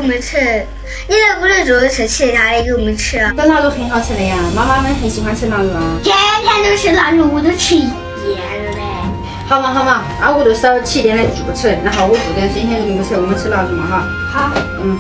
我们吃，你能不能做吃其他的给我们吃啊？这腊肉很好吃的呀，妈妈们很喜欢吃腊肉啊。天天都吃腊肉，我都吃厌了嘞。好嘛好嘛，那我就少起点来做吃，然后我做点新鲜的给你们吃，我们吃腊肉嘛哈。好。嗯。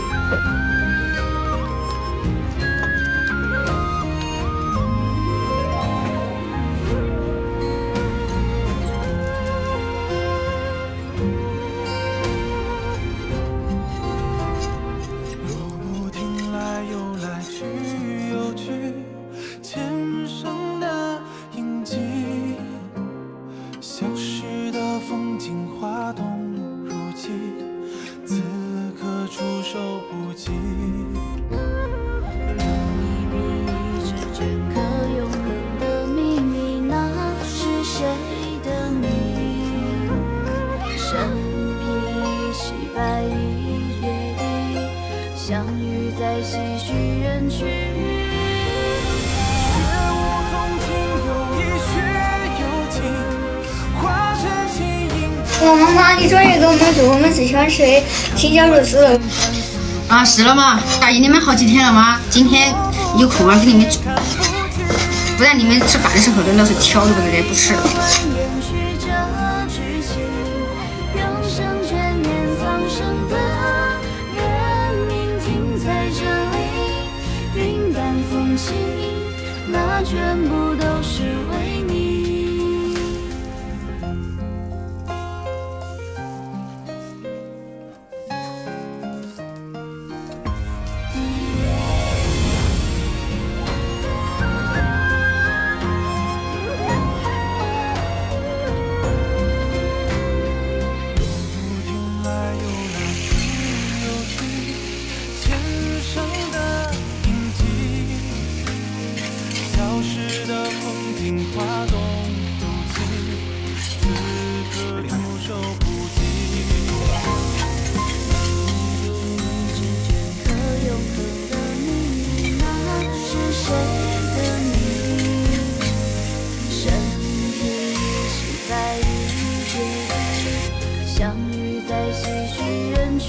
相遇在唏嘘人群，雪雾中情有意，雪有情，化成形影。我妈妈，你终于给我们做我们最喜欢吃的青椒肉丝了。啊，是了嘛，答应你们好几天了嘛，今天有空啊给你们做，不然你们吃饭的时候都老是挑着不得不吃。那全部都是为你。花动如此，此刻留守不及。你之间可永恒的秘密，那是谁的你？身披细白衣结，相遇在唏嘘人群。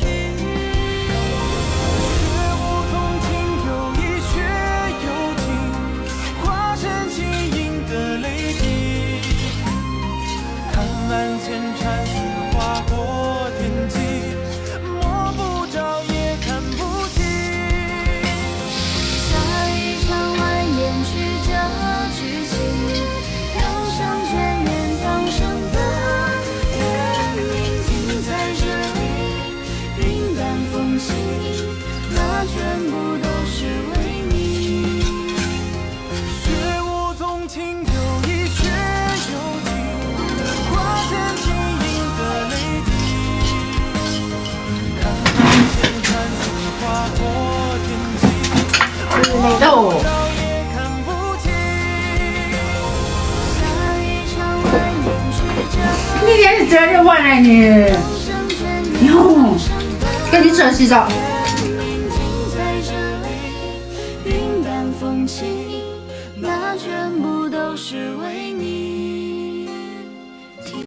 万千缠丝划过天际，摸不着也看不清。下一场外面曲折剧情，忧伤全面苍生的人命尽在这里，云淡风轻，那全部都是为你。雪雾纵情有意，雪有情。肉。你也是这里玩来的？哟，给你这洗澡。云淡风轻，那全部都是为